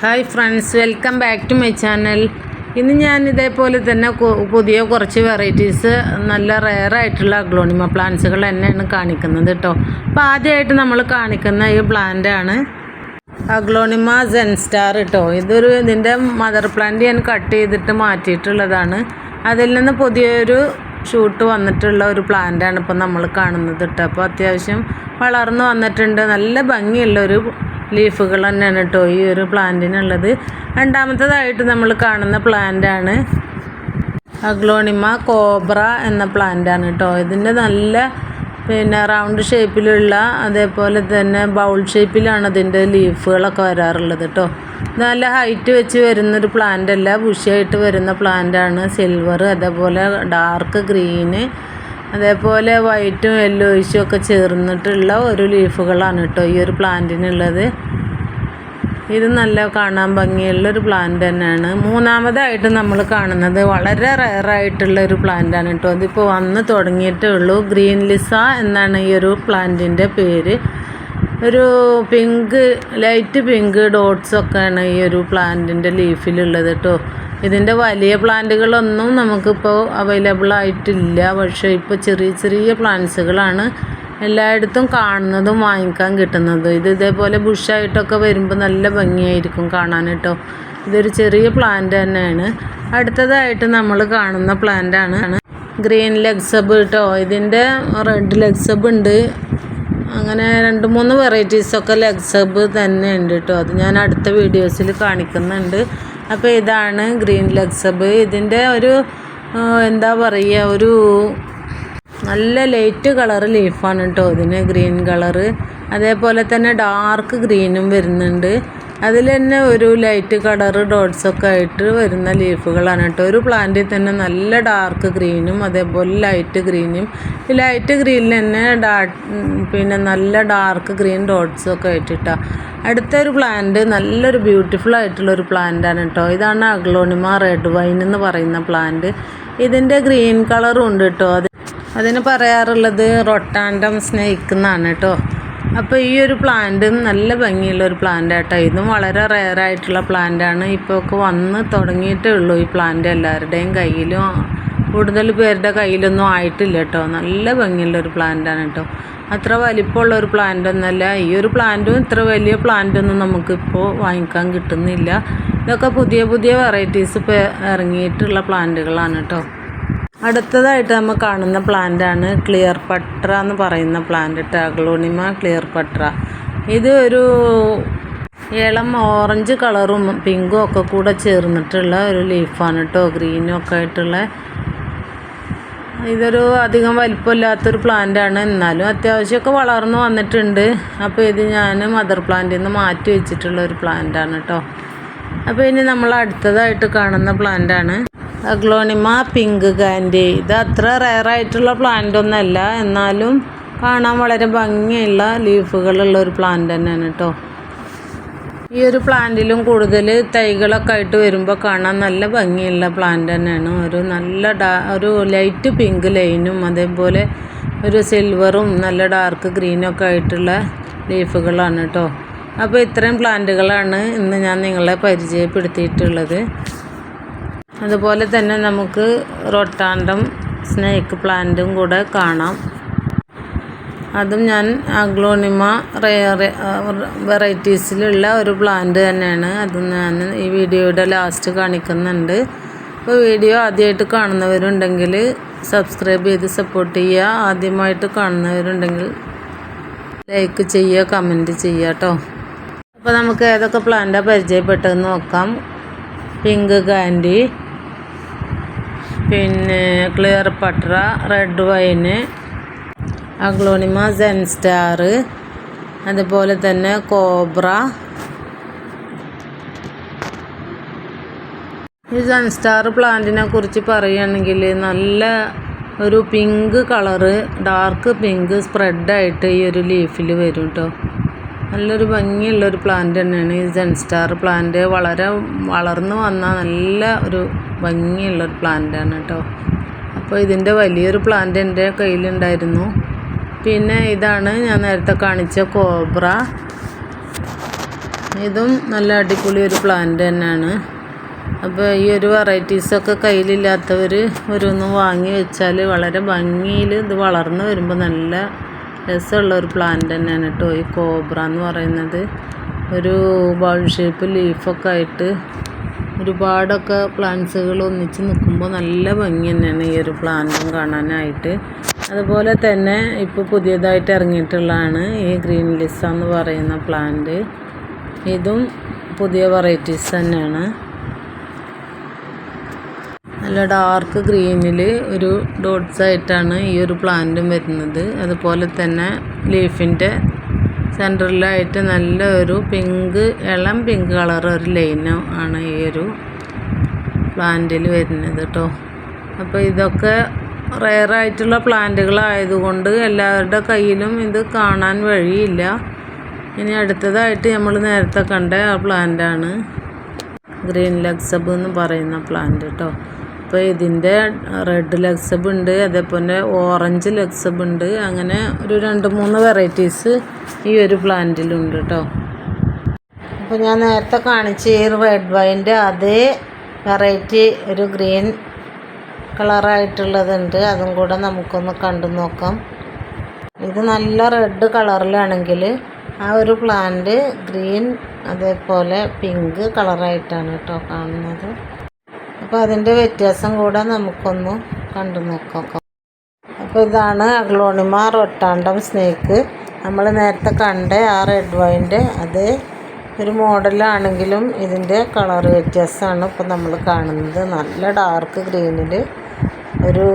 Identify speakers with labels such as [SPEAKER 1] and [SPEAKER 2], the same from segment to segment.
[SPEAKER 1] Hi friends, welcome back to my channel. ഇന്ന് ഞാൻ ഇതേപോലെ തന്നെ പുതിയ കുറച്ച് വെറൈറ്റീസ് നല്ല റെയറായിട്ടുള്ള അഗ്ലോണിമ പ്ലാന്റ്സുകൾ തന്നെയാണ് കാണിക്കുന്നത് കേട്ടോ. അപ്പോൾ ആദ്യമായിട്ട് നമ്മൾ കാണിക്കുന്ന ഈ പ്ലാന്റാണ് അഗ്ലോണിമ സെൻ സ്റ്റാർ കേട്ടോ. ഇതിൻ്റെ മദർ പ്ലാന്റ് ഞാൻ കട്ട് ചെയ്തിട്ട് മാറ്റിയിട്ടുള്ളതാണ്. അതിൽ നിന്ന് പുതിയൊരു ഷൂട്ട് വന്നിട്ടുള്ള ഒരു പ്ലാന്റാണ് ഇപ്പോൾ നമ്മൾ കാണുന്നത് കേട്ടോ. അപ്പോൾ അത്യാവശ്യം വളർന്നു വന്നിട്ടുണ്ട്. നല്ല ഭംഗിയുള്ളൊരു ലീഫുകൾ തന്നെയാണ് കേട്ടോ ഈ ഒരു പ്ലാന്റിനുള്ളത്. രണ്ടാമത്തേതായിട്ട് നമ്മൾ കാണുന്ന പ്ലാന്റാണ് അഗ്ലോണിമ കോബ്ര എന്ന പ്ലാന്റാണ് കേട്ടോ. ഇതിൻ്റെ നല്ല റൗണ്ട് ഷേപ്പിലുള്ള, അതേപോലെ തന്നെ ബൗൾ ഷേപ്പിലാണ് ഇതിൻ്റെ ലീഫുകളൊക്കെ വരാറുള്ളത് കേട്ടോ. നല്ല ഹൈറ്റ് വെച്ച് വരുന്നൊരു പ്ലാന്റ് അല്ല, ബുഷിയായിട്ട് വരുന്ന പ്ലാന്റാണ്. സിൽവർ, അതേപോലെ ഡാർക്ക് ഗ്രീന്, അതേപോലെ വൈറ്റും യെല്ലോയിഷും ഒക്കെ ചേർന്നിട്ടുള്ള ഒരു ലീഫുകളാണ് കേട്ടോ ഈ ഒരു പ്ലാന്റിനുള്ളത്. ഇത് നല്ല കാണാൻ ഭംഗിയുള്ളൊരു പ്ലാന്റ് തന്നെയാണ്. മൂന്നാമതായിട്ട് നമ്മൾ കാണുന്നത് വളരെ റെയറായിട്ടുള്ള ഒരു പ്ലാന്റാണ് കേട്ടോ. അതിപ്പോൾ വന്ന് തുടങ്ങിയിട്ടേ ഉള്ളൂ. ഗ്രീൻ ലിസ എന്നാണ് ഈ ഒരു പ്ലാന്റിൻ്റെ പേര്. ഒരു പിങ്ക്, ലൈറ്റ് പിങ്ക് ഡോട്ട്സൊക്കെയാണ് ഈ ഒരു പ്ലാന്റിൻ്റെ ലീഫിലുള്ളത് കേട്ടോ. ഇതിൻ്റെ വലിയ പ്ലാന്റുകളൊന്നും നമുക്കിപ്പോൾ അവൈലബിൾ ആയിട്ടില്ല. പക്ഷേ ഇപ്പോൾ ചെറിയ ചെറിയ പ്ലാന്റ്സുകളാണ് എല്ലായിടത്തും കാണുന്നതും വാങ്ങിക്കാൻ കിട്ടുന്നത്. ഇതേപോലെ ബുഷായിട്ടൊക്കെ വരുമ്പോൾ നല്ല ഭംഗിയായിരിക്കും കാണാൻ കേട്ടോ. ഇതൊരു ചെറിയ പ്ലാന്റ് തന്നെയാണ്. അടുത്തതായിട്ട് നമ്മൾ കാണുന്ന പ്ലാന്റാണ് ഗ്രീൻ ലെഗ്സബ് കേട്ടോ. ഇതിൻ്റെ റെഡ് ലെഗ്സബ് ഉണ്ട്. അങ്ങനെ 2-3 വെറൈറ്റീസൊക്കെ ലെഗ്സബ് തന്നെ ഉണ്ട് കേട്ടോ. അത് ഞാൻ അടുത്ത വീഡിയോസിൽ കാണിക്കുന്നുണ്ട്. അപ്പോൾ ഇതാണ് ഗ്രീൻ ലെഗ്സബ്. ഇതിൻ്റെ ഒരു എന്താ പറയുക, ഒരു നല്ല ലൈറ്റ് കളറ് ലീഫാണ് കേട്ടോ ഇതിന്, ഗ്രീൻ കളറ്. അതേപോലെ തന്നെ ഡാർക്ക് ഗ്രീനും വരുന്നുണ്ട്. അതിൽ തന്നെ ഒരു ലൈറ്റ് കളറ് ഡോട്ട്സൊക്കെ ആയിട്ട് വരുന്ന ലീഫുകളാണ് കേട്ടോ. ഒരു പ്ലാന്റിൽ തന്നെ നല്ല ഡാർക്ക് ഗ്രീനും അതേപോലെ ലൈറ്റ് ഗ്രീനും, ഈ ലൈറ്റ് ഗ്രീനിൽ തന്നെ നല്ല ഡാർക്ക് ഗ്രീൻ ഡോട്ട്സൊക്കെ ആയിട്ടിട്ടാ. അടുത്തൊരു പ്ലാന്റ് നല്ലൊരു ബ്യൂട്ടിഫുൾ ആയിട്ടുള്ളൊരു പ്ലാന്റാണ് കേട്ടോ. ഇതാണ് അഗ്ലോണിമ റെഡ് വൈൻ എന്ന് പറയുന്ന പ്ലാന്റ്. ഇതിൻ്റെ ഗ്രീൻ കളറും ഉണ്ട് കേട്ടോ. അതിന് പറയാറുള്ളത് റൊട്ടാൻഡം സ്നേക്ക് എന്നാണ് കേട്ടോ. അപ്പോൾ ഈ ഒരു പ്ലാന്റ് നല്ല ഭംഗിയുള്ള ഒരു പ്ലാന്റ് കേട്ടോ. ഇതും വളരെ റെയറായിട്ടുള്ള പ്ലാന്റാണ്. ഇപ്പോൾ ഒക്കെ വന്ന് തുടങ്ങിയിട്ടേ ഉള്ളൂ ഈ പ്ലാന്റ്. എല്ലാവരുടെയും കയ്യിലും, കൂടുതൽ പേരുടെ കയ്യിലൊന്നും ആയിട്ടില്ല കേട്ടോ. നല്ല ഭംഗിയുള്ളൊരു പ്ലാന്റാണ് കേട്ടോ. അത്ര വലിപ്പമുള്ള ഒരു പ്ലാന്റ് ഒന്നല്ല. ഈ ഒരു പ്ലാന്റും ഇത്ര വലിയ പ്ലാന്റൊന്നും നമുക്കിപ്പോൾ വാങ്ങിക്കാൻ കിട്ടുന്നില്ല. ഇതൊക്കെ പുതിയ പുതിയ വെറൈറ്റീസ് ഇപ്പോൾ ഇറങ്ങിയിട്ടുള്ള പ്ലാന്റുകളാണ് കേട്ടോ. അടുത്തതായിട്ട് നമ്മൾ കാണുന്ന പ്ലാന്റാണ് ക്ലിയർ പട്ര എന്ന് പറയുന്ന പ്ലാന്റ് കേട്ടോ. അഗ്ലോണിമ ക്ലിയർ പട്ര. ഇത് ഒരു ഇളം ഓറഞ്ച് കളറും പിങ്കും ഒക്കെ കൂടെ ചേർന്നിട്ടുള്ള ഒരു ലീഫാണ് കേട്ടോ. ഗ്രീനും ഒക്കെ ആയിട്ടുള്ള ഇതൊരു അധികം വലിപ്പമില്ലാത്തൊരു പ്ലാന്റാണ്. എന്നാലും അത്യാവശ്യമൊക്കെ വളർന്നു വന്നിട്ടുണ്ട്. അപ്പോൾ ഇത് ഞാൻ മദർ പ്ലാന്റിൽ നിന്ന് മാറ്റി വെച്ചിട്ടുള്ള ഒരു പ്ലാന്റാണ് കേട്ടോ. അപ്പോൾ ഇനി നമ്മൾ അടുത്തതായിട്ട് കാണുന്ന പ്ലാന്റാണ് അഗ്ലോണിമ പിങ്ക് കാൻഡി. ഇത് അത്ര റെയറായിട്ടുള്ള പ്ലാന്റ് ഒന്നല്ല, എന്നാലും കാണാൻ വളരെ ഭംഗിയുള്ള ലീഫുകളുള്ള ഒരു പ്ലാന്റ് തന്നെയാണ് കേട്ടോ. ഈ ഒരു പ്ലാന്റിലും കൂടുതൽ തൈകളൊക്കെ ആയിട്ട് വരുമ്പോൾ കാണാൻ നല്ല ഭംഗിയുള്ള പ്ലാന്റ് തന്നെയാണ്. ഒരു ലൈറ്റ് പിങ്ക് ലൈനും അതേപോലെ ഒരു സിൽവറും നല്ല ഡാർക്ക് ഗ്രീനൊക്കെ ആയിട്ടുള്ള ലീഫുകളാണ് കേട്ടോ. അപ്പോൾ ഇത്രയും പ്ലാന്റുകളാണ് ഇന്ന് ഞാൻ നിങ്ങളെ പരിചയപ്പെടുത്തിയിട്ടുള്ളത്. അതുപോലെ തന്നെ നമുക്ക് റൊട്ടാൻഡം സ്നേക്ക് പ്ലാന്റും കൂടെ കാണാം. അതും ഞാൻ അഗ്ലോണിമ വെറൈറ്റീസിലുള്ള ഒരു പ്ലാന്റ് തന്നെയാണ്. അതും ഞാൻ ഈ വീഡിയോയുടെ ലാസ്റ്റ് കാണിക്കുന്നുണ്ട്. അപ്പോൾ വീഡിയോ ആദ്യമായിട്ട് കാണുന്നവരുണ്ടെങ്കിൽ സബ്സ്ക്രൈബ് ചെയ്ത് സപ്പോർട്ട് ചെയ്യുക. ആദ്യമായിട്ട് കാണുന്നവരുണ്ടെങ്കിൽ ലൈക്ക് ചെയ്യുക, കമൻറ്റ് ചെയ്യുക കേട്ടോ. അപ്പോൾ നമുക്ക് ഏതൊക്കെ പ്ലാന്റാണ് പരിചയപ്പെട്ടതെന്ന് നോക്കാം. പിങ്ക് കാൻഡി, ക്ലിയർ പട്ര, red wine, aglaonema zen star, അതുപോലെ തന്നെ കോബ്ര. ഈ സെൻ സ്റ്റാർ പ്ലാന്റിനെ കുറിച്ച് പറയുകയാണെങ്കിൽ നല്ല ഒരു പിങ്ക് കളറ്, ഡാർക്ക് പിങ്ക് സ്പ്രെഡായിട്ട് ഈ ഒരു ലീഫിൽ വരും കേട്ടോ. നല്ലൊരു ഭംഗിയുള്ളൊരു പ്ലാന്റ് തന്നെയാണ് ഈ സെൻ സ്റ്റാർ പ്ലാന്റ്. വളർന്നു വന്ന നല്ല ഒരു ഭംഗിയുള്ളൊരു പ്ലാന്റാണ് കേട്ടോ. അപ്പോൾ ഇതിൻ്റെ വലിയൊരു പ്ലാന്റ് എൻ്റെ കയ്യിലുണ്ടായിരുന്നു. പിന്നെ ഇതാണ് ഞാൻ നേരത്തെ കാണിച്ച കോബ്ര. ഇതും നല്ല അടിപൊളി ഒരു പ്ലാന്റ് തന്നെയാണ്. അപ്പോൾ ഈ ഒരു വെറൈറ്റീസൊക്കെ കയ്യിലില്ലാത്തവർ ഓരോന്ന് വാങ്ങി വെച്ചാൽ വളരെ ഭംഗിയിൽ ഇത് വളർന്നു വരുമ്പോൾ നല്ല രസമുള്ള ഒരു പ്ലാന്റ് തന്നെയാണ് കേട്ടോ ഈ കോബ്ര എന്ന് പറയുന്നത്. ഒരു ബൗൾ ഷേപ്പ് ലീഫൊക്കെ ആയിട്ട് ഒരുപാടൊക്കെ പ്ലാന്റ്സുകൾ ഒന്നിച്ച് നിൽക്കുമ്പോൾ നല്ല ഭംഗി തന്നെയാണ് ഈ ഒരു പ്ലാന്റും കാണാനായിട്ട്. അതുപോലെ തന്നെ ഇപ്പോൾ പുതിയതായിട്ട് ഇറങ്ങിയിട്ടുള്ളതാണ് ഈ ഗ്രീൻ ലിസ എന്ന് പറയുന്ന പ്ലാന്റ്. ഇതും പുതിയ വെറൈറ്റീസ് തന്നെയാണ്. നല്ല ഡാർക്ക് ഗ്രീനിൽ ഒരു ഡോട്ട്സ് ആയിട്ടാണ് ഈ ഒരു പ്ലാന്റും വരുന്നത്. അതുപോലെ തന്നെ ലീഫിൻ്റെ സെൻറ്ററിലായിട്ട് നല്ല ഒരു പിങ്ക്, ഇളം പിങ്ക് കളർ ഒരു ലൈനും ആണ് ഈ ഒരു പ്ലാന്റിൽ വരുന്നത് കേട്ടോ. അപ്പോൾ ഇതൊക്കെ റെയറായിട്ടുള്ള പ്ലാന്റുകളായതുകൊണ്ട് എല്ലാവരുടെ കയ്യിലും ഇത് കാണാൻ വഴിയില്ല. ഇനി അടുത്തതായിട്ട് നമ്മൾ നേരത്തെ കണ്ട ആ പ്ലാന്റാണ് ഗ്രീൻ ലക്സബ് എന്ന് പറയുന്ന പ്ലാന്റ് കേട്ടോ. അപ്പോൾ ഇതിൻ്റെ റെഡ് ലക്സബ് ഉണ്ട്, അതേപോലെ ഓറഞ്ച് ലക്സബ് ഉണ്ട്. അങ്ങനെ ഒരു 2-3 വെറൈറ്റീസ് ഈ ഒരു പ്ലാന്റിലുണ്ട് കേട്ടോ. അപ്പോൾ ഞാൻ നേരത്തെ കാണിച്ച ഈ റെഡ് വൈൻ്റെ അതേ വെറൈറ്റി ഒരു ഗ്രീൻ കളറായിട്ടുള്ളതുണ്ട്. അതും കൂടെ നമുക്കൊന്ന് കണ്ടു നോക്കാം. ഇത് നല്ല റെഡ് കളറിലാണെങ്കിൽ ആ ഒരു പ്ലാന്റ് ഗ്രീൻ അതേപോലെ പിങ്ക് കളറായിട്ടാണ് കേട്ടോ കാണുന്നത്. അപ്പോൾ അതിൻ്റെ വ്യത്യാസം കൂടെ നമുക്കൊന്ന് കണ്ടു നോക്കാം. അപ്പോൾ ഇതാണ് അഗ്ലോണിമ റൊട്ടാണ്ടം സ്നേക്ക്. നമ്മൾ നേരത്തെ കണ്ട ആ റെഡ് വൈൻ്റെ അതേ ഒരു മോഡലാണെങ്കിലും ഇതിൻ്റെ കളർ വ്യത്യാസമാണ് ഇപ്പോൾ നമ്മൾ കാണുന്നത്. നല്ല ഡാർക്ക് ഗ്രീനിൽ ഒരു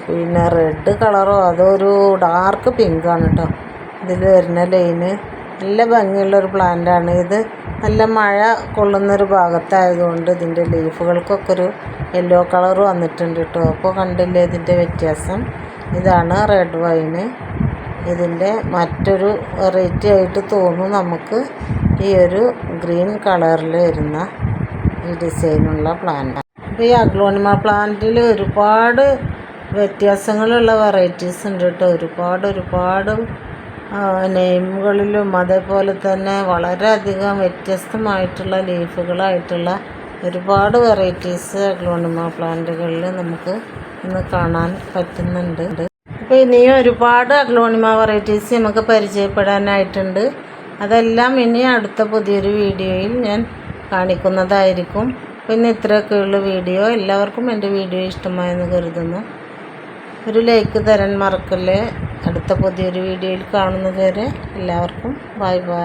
[SPEAKER 1] പിന്നെ റെഡ് കളറോ അതൊരു ഡാർക്ക് പിങ്കാണ് കേട്ടോ ഇതിൽ വരുന്ന ലൈന്. നല്ല ഭംഗിയുള്ളൊരു പ്ലാന്റാണ് ഇത്. നല്ല മഴ കൊള്ളുന്നൊരു ഭാഗത്തായതുകൊണ്ട് ഇതിൻ്റെ ലീഫുകൾക്കൊക്കെ ഒരു യെല്ലോ കളർ വന്നിട്ടുണ്ട് കേട്ടോ. അപ്പോൾ കണ്ടില്ലേ ഇതിൻ്റെ വ്യത്യാസം. ഇതാണ് റെഡ് വൈന്. ഇതിൻ്റെ മറ്റൊരു വെറൈറ്റി ആയിട്ട് തോന്നും നമുക്ക് ഈ ഒരു ഗ്രീൻ കളറിൽ വരുന്ന ഈ ഡിസൈനുള്ള പ്ലാന്റ്. അപ്പോൾ ഈ അഗ്ലോണിമ പ്ലാന്റിൽ ഒരുപാട് വ്യത്യാസങ്ങളുള്ള വെറൈറ്റീസ് ഉണ്ട് കേട്ടോ. ഒരുപാട് നെയിമുകളിലും അതേപോലെ തന്നെ വളരെയധികം വ്യത്യസ്തമായിട്ടുള്ള ലീഫുകളായിട്ടുള്ള ഒരുപാട് വെറൈറ്റീസ് അഗ്ലോണിമ പ്ലാന്റുകളിൽ നമുക്ക് ഇന്ന് കാണാൻ പറ്റുന്നുണ്ട്. അപ്പോൾ ഇനിയും ഒരുപാട് അഗ്ലോണിമ വെറൈറ്റീസ് നമുക്ക് പരിചയപ്പെടാനായിട്ടുണ്ട്. അതെല്ലാം ഇനി അടുത്ത പുതിയൊരു വീഡിയോയിൽ ഞാൻ കാണിക്കുന്നതായിരിക്കും. പിന്നെ ഇത്രയൊക്കെയുള്ള വീഡിയോ. എല്ലാവർക്കും എൻ്റെ വീഡിയോ ഇഷ്ടമായെന്ന് കരുതുന്നു. ഒരു ലൈക്ക് തരാൻ മറക്കല്ലേ. അടുത്ത പുതിയൊരു വീഡിയോയിൽ കാണുന്നത് വരെ എല്ലാവർക്കും ബൈ ബൈ.